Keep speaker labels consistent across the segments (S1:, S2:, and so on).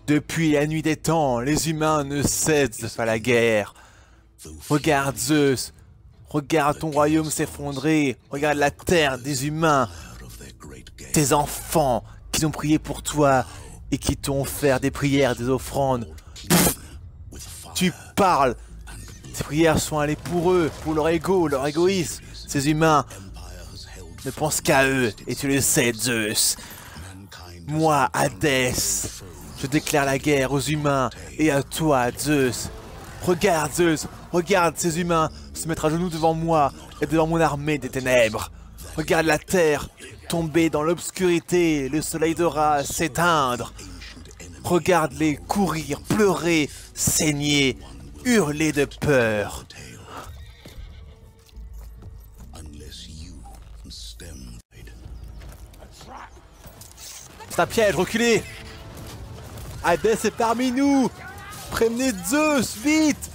S1: Depuis la nuit des temps, les humains ne cessent de faire la guerre. Regarde Zeus, regarde ton royaume s'effondrer, regarde la terre des humains, tes enfants qui ont prié pour toi et qui t'ont offert des prières, des offrandes. Pff, tu parles, ces prières sont allées pour eux, pour leur ego, leur égoïsme. Ces humains ne pensent qu'à eux, et tu le sais, Zeus. Moi, Hadès, je déclare la guerre aux humains et à toi, Zeus. Regarde, Zeus, regarde ces humains se mettre à genoux devant moi et devant mon armée des ténèbres. Regarde la terre tomber dans l'obscurité, le soleil d'aura s'éteindre. Regarde-les courir, pleurer, saigner, hurler de peur. C'est un piège, reculez! Hadès est parmi nous! Prévenez Zeus, vite!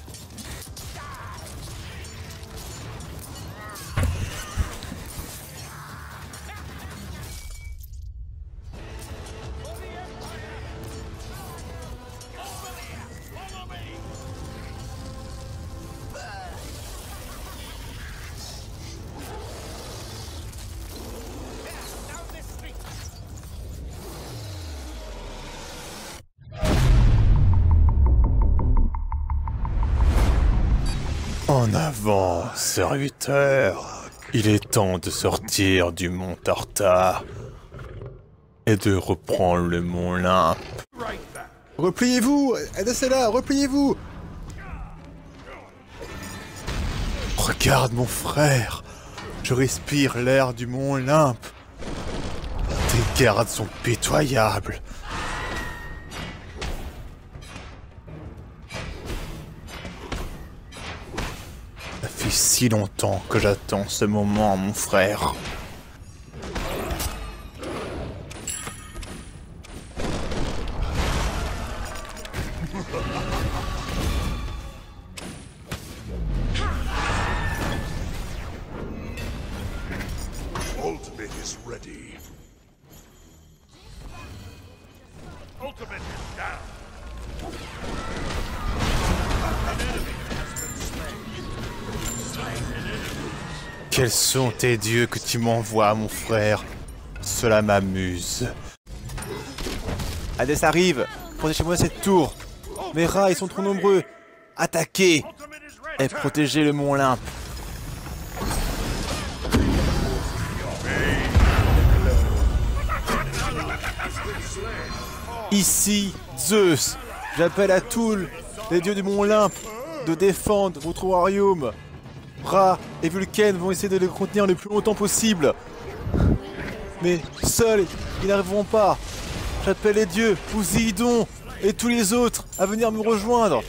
S1: En avant, serviteur. Il est temps de sortir du mont Tartare et de reprendre le mont Olympe. Repliez-vous, Hadès est là, repliez-vous. Regarde mon frère, je respire l'air du mont Olympe. Tes gardes sont pitoyables. Ça fait si longtemps que j'attends ce moment, mon frère.
S2: Ultimate is ready. Ultimate is down.
S1: Quels sont tes dieux que tu m'envoies, mon frère? Cela m'amuse. Hadès arrive. Protégez-moi cette tour. Mes rats, ils sont trop nombreux. Attaquez et protégez le mont Olympe. Ici, Zeus. J'appelle à tous les dieux du mont Olympe de défendre votre royaume. Ra et Vulcain vont essayer de le contenir le plus longtemps possible. Mais seuls, ils n'arriveront pas. J'appelle les dieux, Poséidon et tous les autres à venir me rejoindre.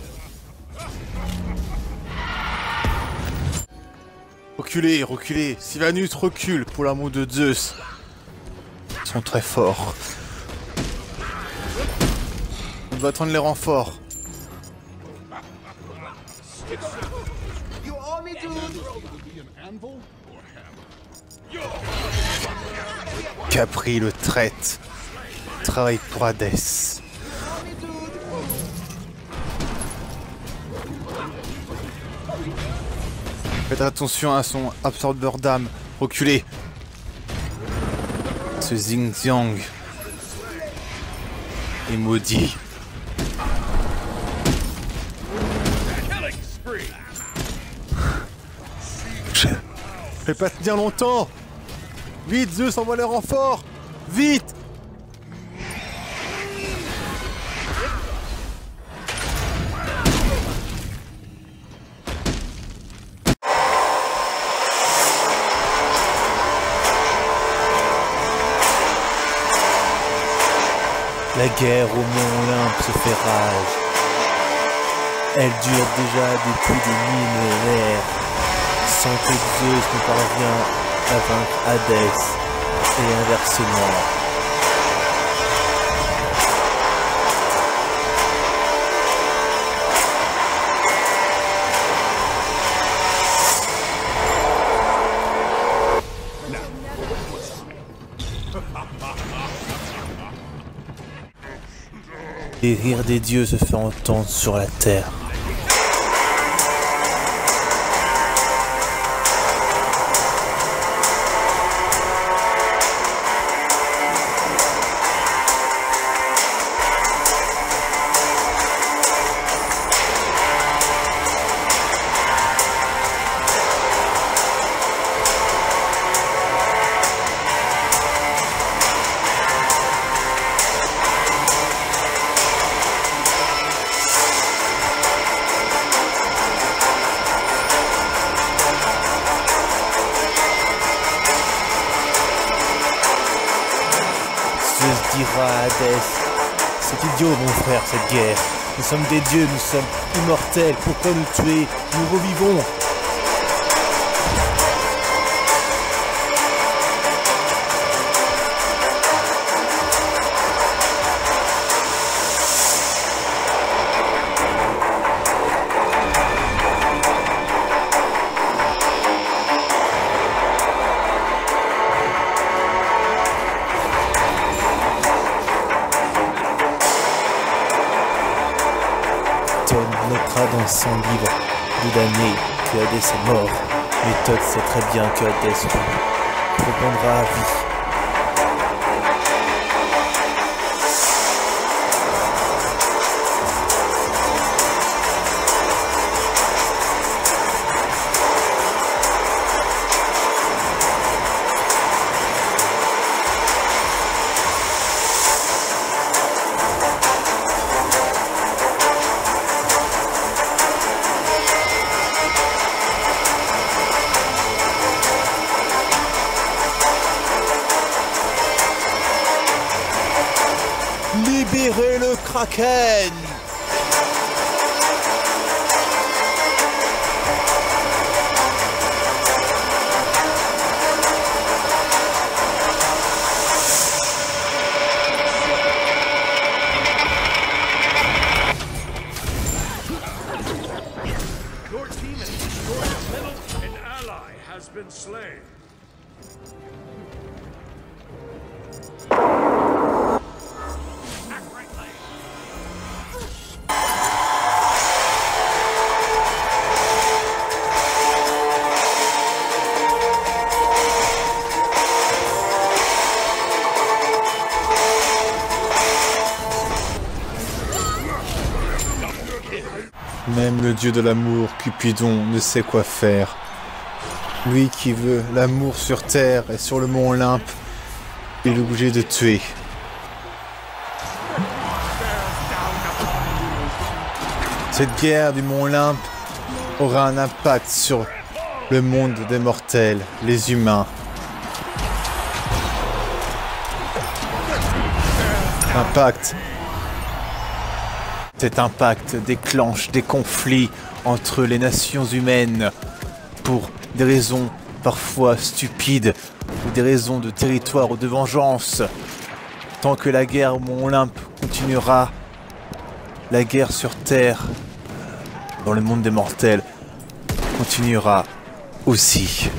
S1: Reculez, reculez. Sylvanus recule pour l'amour de Zeus. Ils sont très forts. On doit attendre les renforts. Capri le traite. Travaille pour Hadès. Faites attention à son absorbeur d'âme. Reculez. Ce Xingqiang est maudit. Je vais pas tenir longtemps. Vite, Zeus, envoie les renforts. Vite. La guerre au mont Olympe se fait rage. Elle dure déjà depuis des millénaires, sans que Zeus ne parvienne à vaincre Hadès, et inversement. Les rires des dieux se fait entendre sur la terre. Zeus dira à Hadès, c'est idiot mon frère cette guerre. Nous sommes des dieux, nous sommes immortels, pourquoi nous tuer? Nous revivons. Notera dans son livre de damné que Hadès est mort, mais Thoth sait très bien que Hadès répondra à vie. Libérez le Kraken!
S2: Your team has destroyed a middle. An ally has been slain.
S1: Même le dieu de l'amour, Cupidon, ne sait quoi faire. Lui qui veut l'amour sur terre et sur le mont Olympe, il est obligé de tuer. Cette guerre du mont Olympe aura un impact sur le monde des mortels, les humains. Impact. Cet impact déclenche des conflits entre les nations humaines pour des raisons parfois stupides ou des raisons de territoire ou de vengeance. Tant que la guerre au Mont Olympe continuera, la guerre sur Terre, dans le monde des mortels, continuera aussi.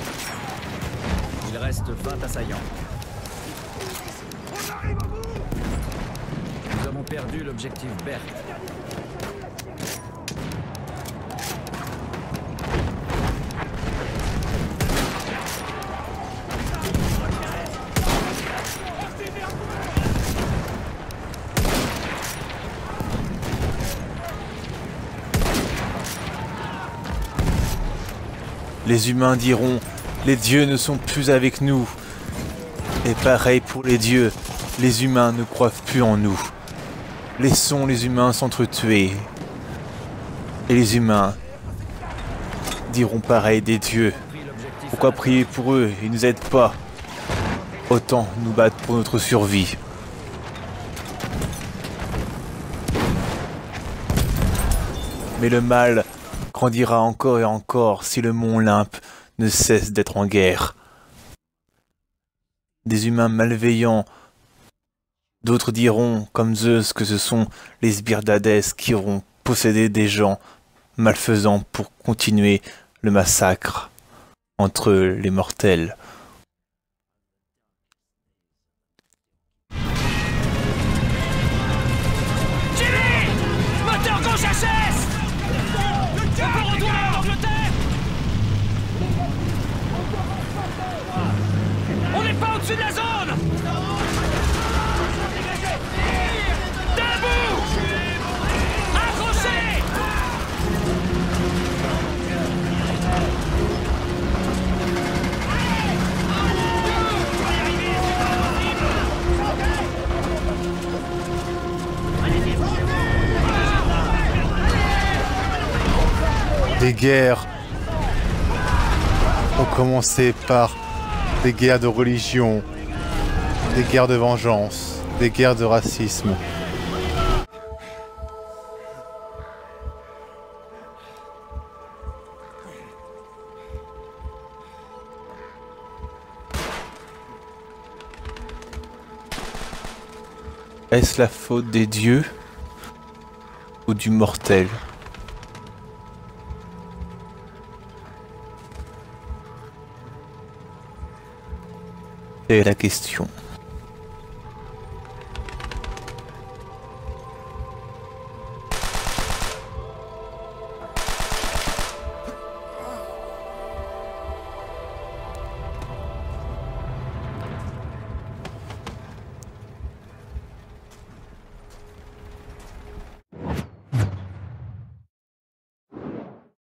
S3: Il reste 20 assaillants. Nous avons perdu l'objectif Berthe.
S1: Les humains diront, les dieux ne sont plus avec nous. Et pareil pour les dieux, les humains ne croient plus en nous. Laissons les humains s'entretuer. Et les humains diront pareil des dieux. Pourquoi prier pour eux? Ils nous aident pas. Autant nous battre pour notre survie. Mais le mal grandira encore et encore si le mont Olympe ne cesse d'être en guerre. Des humains malveillants, d'autres diront, comme Zeus, que ce sont les sbires d'Hadès qui auront possédé des gens malfaisants pour continuer le massacre entre les mortels.
S4: Jimmy!
S1: Les guerres ont commencé par des guerres de religion, des guerres de vengeance, des guerres de racisme. Est-ce la faute des dieux ou du mortel? C'est la question.